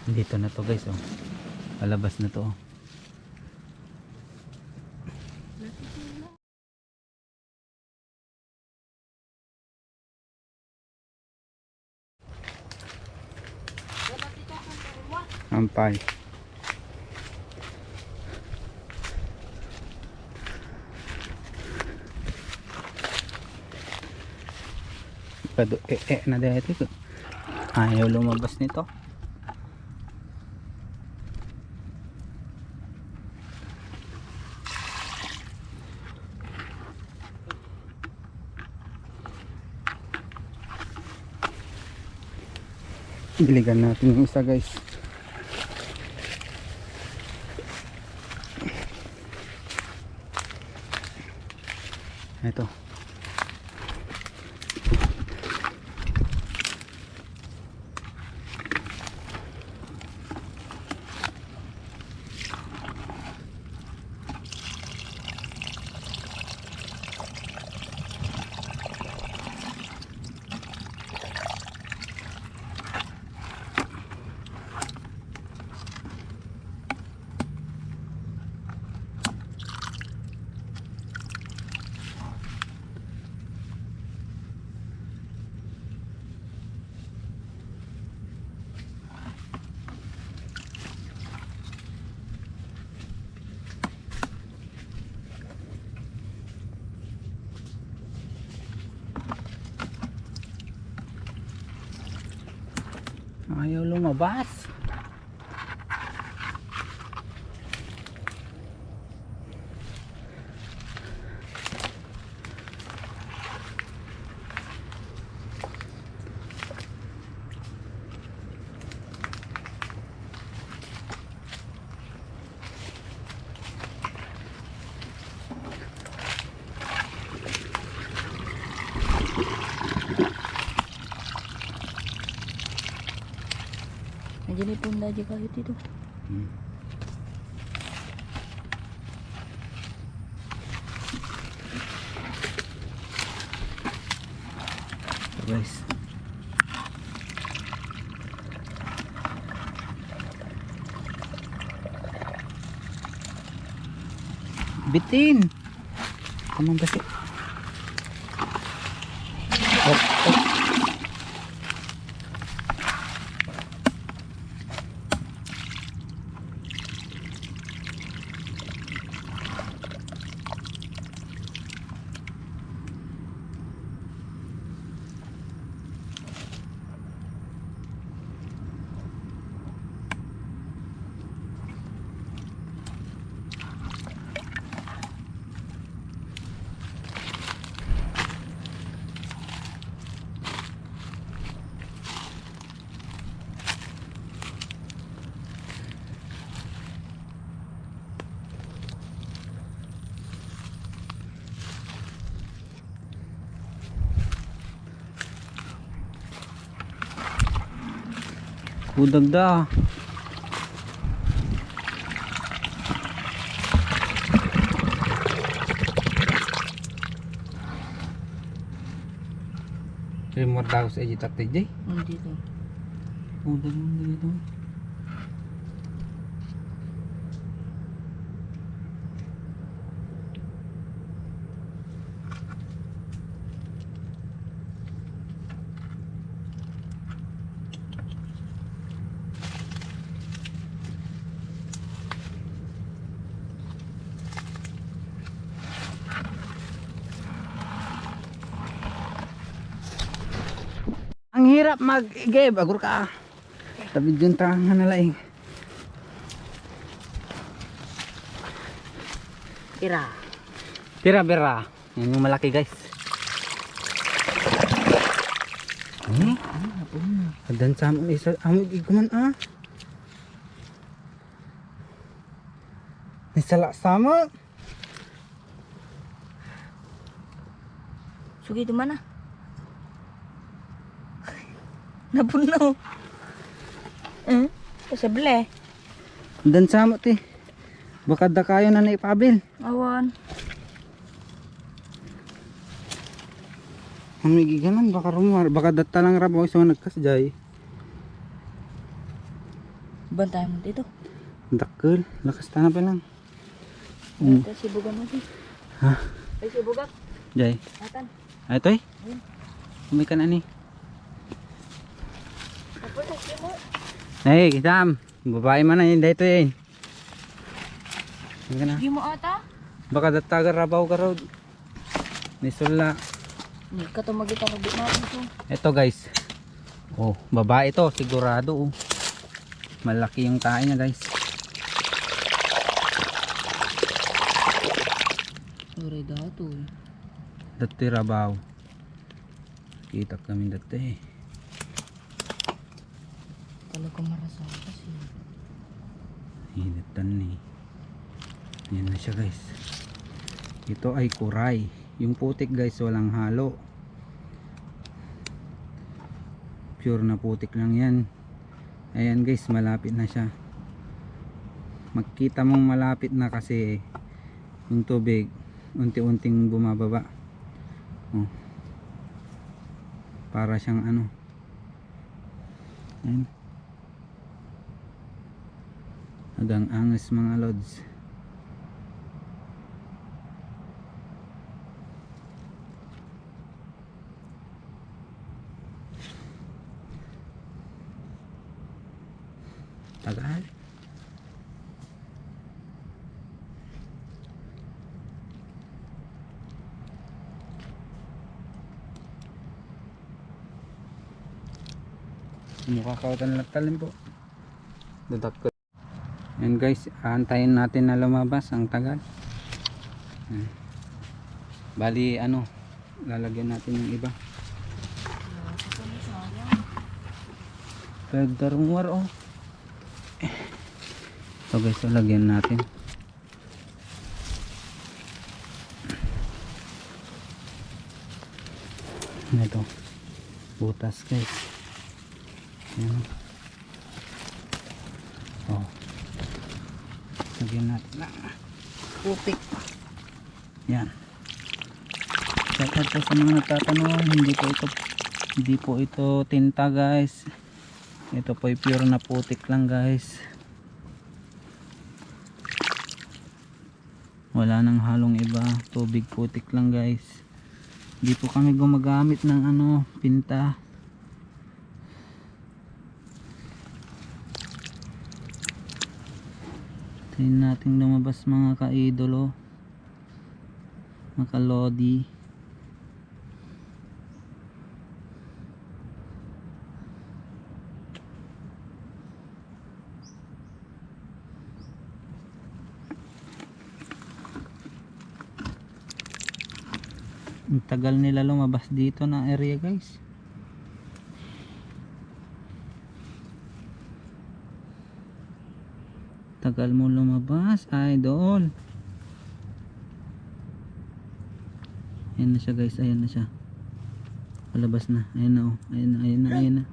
Dito na to guys, oh. Palabas na to, oh. Ampay. Na dito ko. Ayaw lumabas nito. Diligan natin yung isa guys. Ito. Ayaw lumabas. Jadi pun aja kayu itu. Guys. Bitin. Kamu kasih. Budag da. Remote daw sa ejitak tijay. Dito. Budag mo dito. Ang hirap mag-igib, agur ka. Tapi dyan tangan na laing. Tira. Tira bera. Yan yung malaki guys. Dan sama isa amig iguman ah. Nisala sama. Sugi itu mana? Napuno. Sebelah. Dan sama ti. Baka da kayo na naipabil. Awan. Amig iguman baka rumar baka data lang rabo isa nagkasjay. Bantayan mo dito. Dakkel, lakas tanah pa lang. Ito sibugan mo dito. Ha? Ay sibugan. Jay. Atan. Ay toy. Ayun. Umikan ani. Tapos kasi mo. Hey, kitam. Babae man na yun dito yun. Umikan na. Di mo ata. Baka datagar rabaw ka raw. Nisula. Hindi ka to magita ng natin to. Ito guys. Oh, babae to sigurado. Oh. Malaki yung tae niya guys. Sorry dato. Dati rabaw. Kita kami dati. Talaga marasa kasi. Hinitan ni. Yan na siya guys. Ito ay kuray. Yung putik guys walang halo. Pure na putik lang yan. Ayan guys, malapit na siya. Makita mong malapit na kasi yung tubig unti-unting bumababa. Oh. Para siyang ano. Ayan. Hanggang angas mga lods. Tagal. Mukha kautan lang talim po. Dadak ko. Yan guys, aantayin natin na lumabas ang tagal. Yan. Bali ano, lalagyan natin yung iba. Pagdarumwar oh. So guys, lalagyan natin. Ito. Butas guys. Yan. Oh. Lagyan natin na putik. Yan. Shout out po sa mga nagtatanong, hindi po ito tinta guys. Ito po ay pure na putik lang guys. Wala nang halong iba, tubig putik lang guys. Hindi po kami gumagamit ng ano, pinta. Tingnan natin lumabas mga kaidolo, mga kalodi. Ang tagal nila lumabas dito na area guys. Tagal mo lumabas, idol. Ayan na siya guys, ayan na siya. Palabas na, ayan na oh. Ayan na, ayan na, ayan na.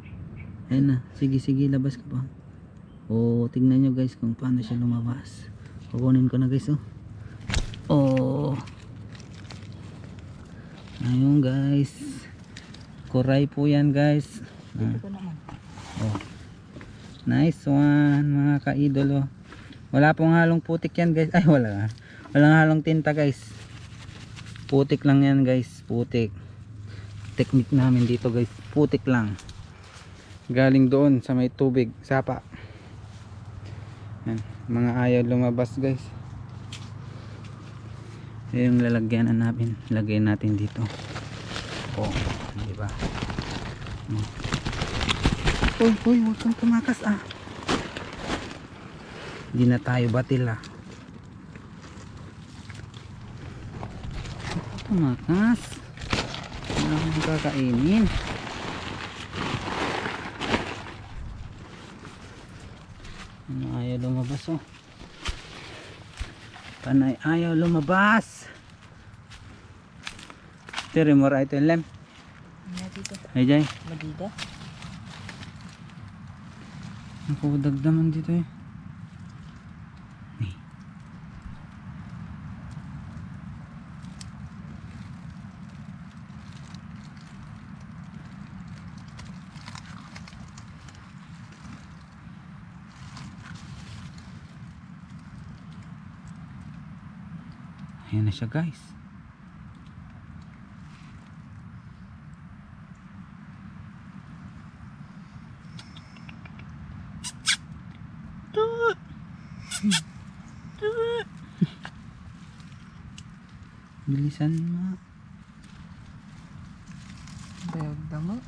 Ayan na, sige sige, labas ka pa. Oh, tignan nyo guys kung paano siya lumabas. Kukunin ko na guys oh. Oh. Ayun guys, kuray po yan guys. Dito ko naman. Oh. Nice one mga kaidolo. Wala pong halong putik yan guys. Ay wala. Walang halong tinta guys. Putik lang yan guys. Putik. Technique namin dito guys. Putik lang. Galing doon sa may tubig. Sapa. Yan. Mga ayaw lumabas guys. Yung lalagyan na natin, lagay natin dito. Oh, di ba? Uy, huwag kang tumakas ah. Hindi na tayo batil ah. Tumakas. Wala akong kakainin. Ano ayaw lumabas oh. Panay ayaw lumabas. Tiri mo ra ito yung lem. Dito. Ay jay. Madida. Ako dagdaman dito eh. Ayan na siya guys. Bilisan mo. Dagda mo.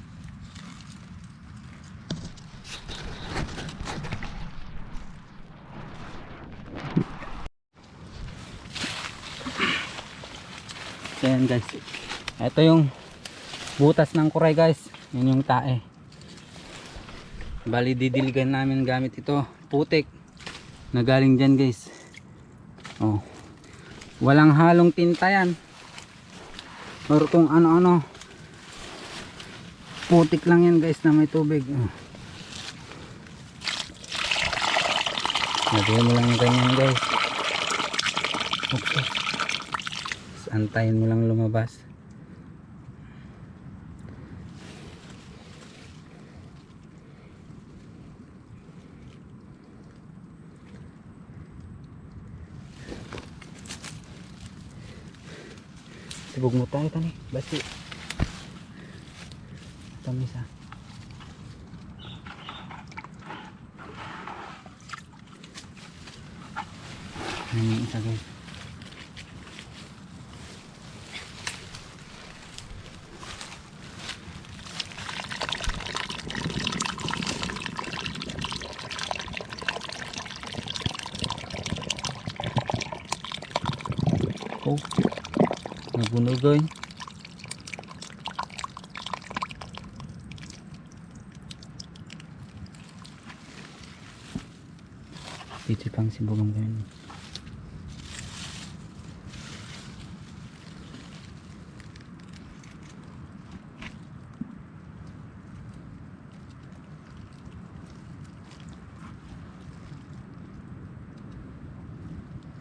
So yan guys, ito yung butas ng kuray guys, yun yung tae. Bali didiligan namin gamit ito, putik na galing dyan guys. Oh, walang halong tinta yan or kung ano-ano, putik lang yan guys na may tubig. Oh. Lagyan mo lang ganyan guys. Okay, antayin mo lang lumabas. Sibog mo tayo tani basi tamis ha. Ayan yung isa guys. Oh, nagunugay. Dito pang sibugang ganyan.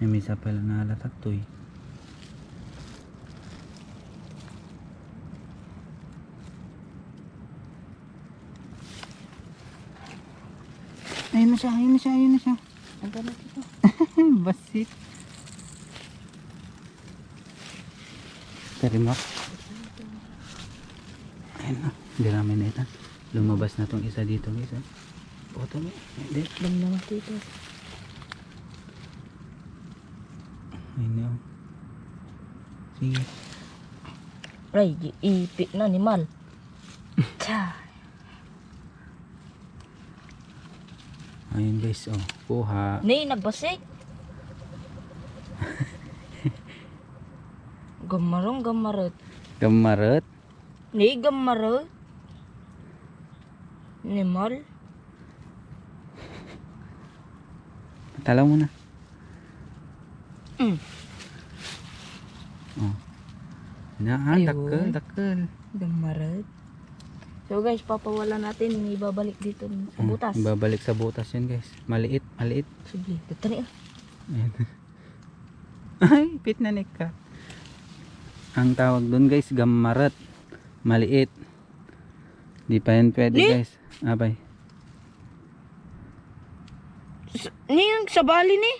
May isa pala na halatak to eh. Ayun na siya, ayun na siya, ayun na siya. Ang ganda dito. Basit. Tarimak. Ayun na, hindi namin na ito. Lumabas na tong isa dito guys. Poto mo. Hindi. Dam naman dito. Ayun na. Sige. Ay, ipit na ni Mal. Tsa. Ayun guys, oh. Kuha. Ni, nagbasik. Gamarong gamarot. Gamarot. Ni, gamarot. Ni Mal. Talaw mo na. Mm. Oh. Na, Ayun. dakkel, dakkel. Gamarot. So guys, papawala natin. Ibabalik dito sa butas. Babalik sa butas yun guys. Maliit, maliit. Sige, tatani ah. Ayan. Ay, pitnanik ka. Ang tawag doon guys, gamarot. Maliit. Di pa yan pwede Ni? guys. Abay. Ni, yung sabali ni.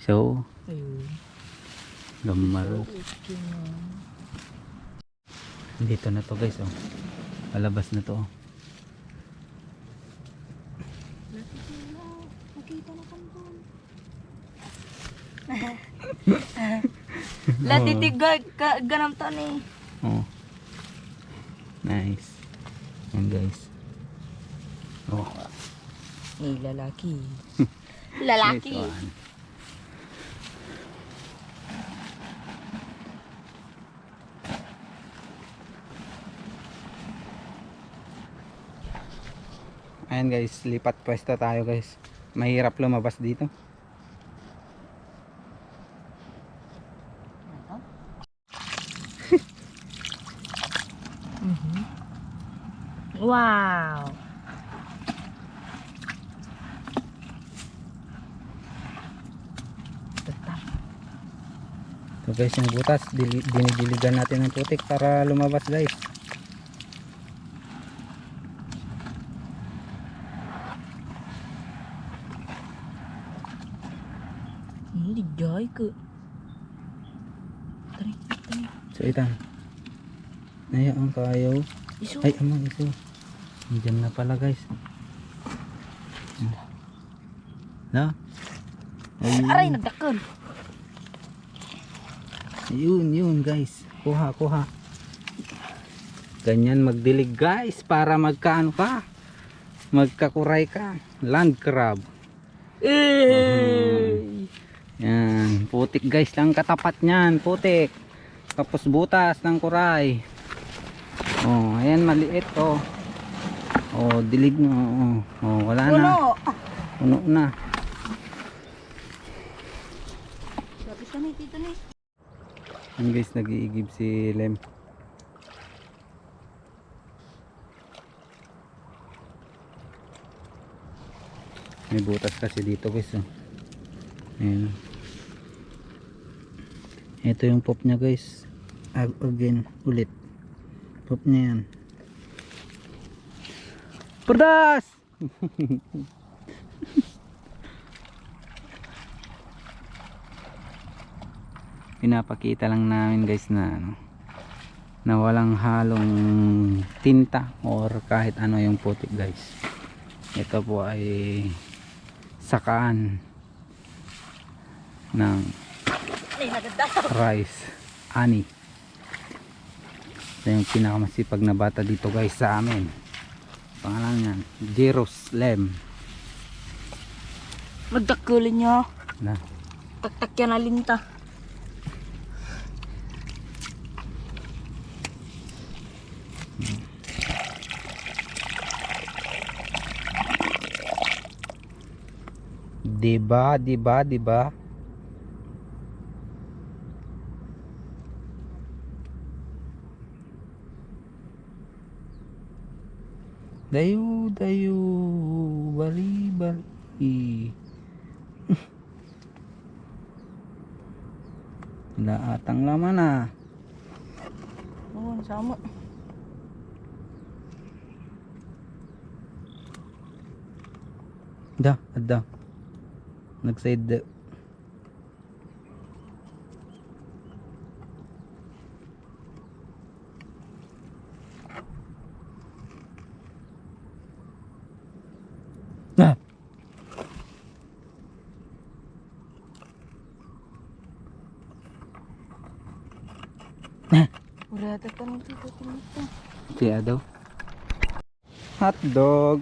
So, Ayun. gamarot. Dito na to guys, oh. Palabas na to, oh. Latitigay ka ganam to ni. Oh. Nice. Yan guys. Oh. Ni lalaki. Lalaki. Nice one. Ayan guys, lipat pwesto tayo guys. Mahirap lumabas dito. Wow. Tetap. So guys, yung butas, dinidiligan natin ng putik para lumabas guys. Hindi jay ke. Tari. So itan. Naya ang kayo. Iso. Ay amang iso. Diyan na pala guys. Na? Ayun. Aray nagdakkel. Yun guys. Kuha. Ganyan magdilig guys para magkaano ka. Magkakuray ka. Land crab. Yan, putik guys lang katapat niyan, putik. Tapos butas ng kuray. Oh, ayan maliit oh. Oh, dilig mo. Oh, wala na. Puno na. Sabi sa ni dito ni. Yan guys, nag-iigib si Lem. May butas kasi dito guys oh. Ayan. Ito yung pop niya guys. Again ulit. Pop niya yan. Perdas! Pinapakita lang namin guys na ano, na walang halong tinta or kahit ano yung putik guys. Ito po ay sakaan ng rice ani. Ito yung pinakamasipag na bata dito guys sa amin. Pangalan niyan Jerusalem. Nagdakkelin niya. Na. Tak yan alinta. Diba? Dayo, bali. Wala atang laman ah. Oo, sama. Ada. Nag-side da. Ah. Udah tekan itu ternyata. Kaya daw. Hotdog.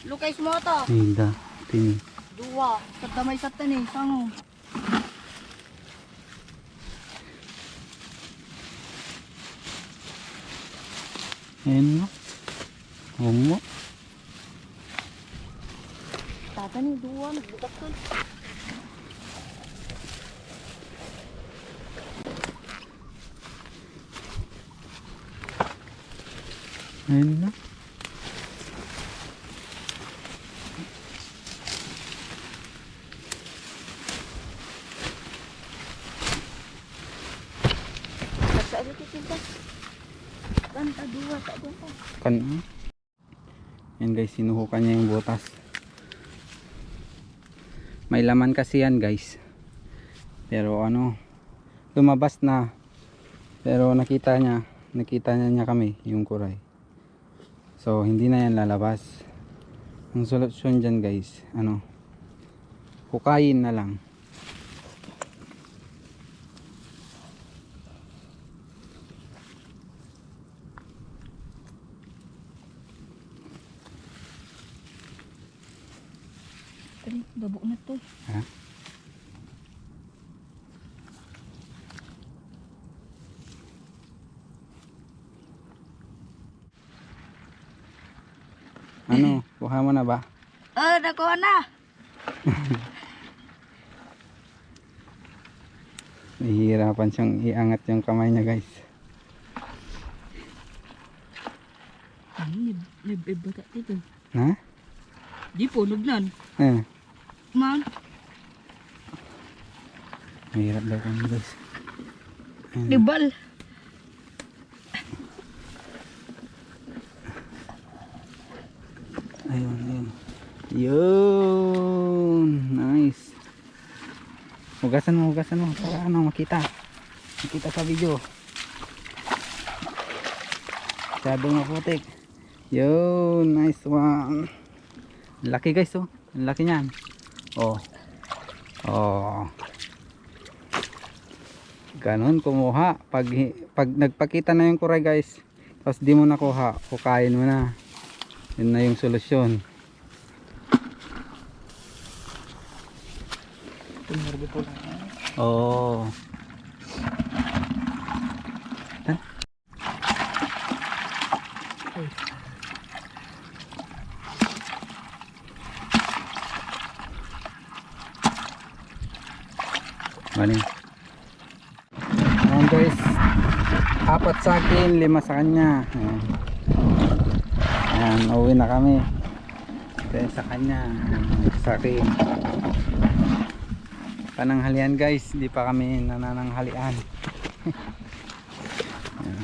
Lukay semua to. Hindi. Tini. Dua. Terdamai satu nih, sangu. Ayan mo. Omo. Tata nih dua, nagbukas tuh. Ayan na. Tak ada kita. Tanta dua tak ada. Kan. Yan guys, sinuhukan niya yung butas. May laman kasi yan guys. Pero ano, lumabas na. Pero nakita niya kami yung kuray. So hindi na yan lalabas. Ang solusyon dyan guys, ano, hukayin na lang. Tadi gabuk na to. Ha? Ano, kuha mo na ba? Nakuha na. Nahihirapan siyang iangat yung kamay niya guys. Ini lebih berat itu. Ha? Di punugnan. Man. Mahirap daw kami guys. Ayan. Dibal. Ayun. Yun. Hugasan mo para ano makita sa video. Masyadong maputik. Yo, nice one. Laki guys, oh. Ang laki niyan. Oh. Oh. Ganon kumuha. Pag nagpakita na yung kuray guys, tapos di mo nakuha, kukain mo na. Yun na yung solusyon. Oh. Tan. Maling. Ayan guys, 4 sa akin, 5 sa kanya. Ayan. Ayan, uwi na kami. Then sa kanya, sa akin. Pananghalian guys, hindi pa kami nanananghalian. Ayan.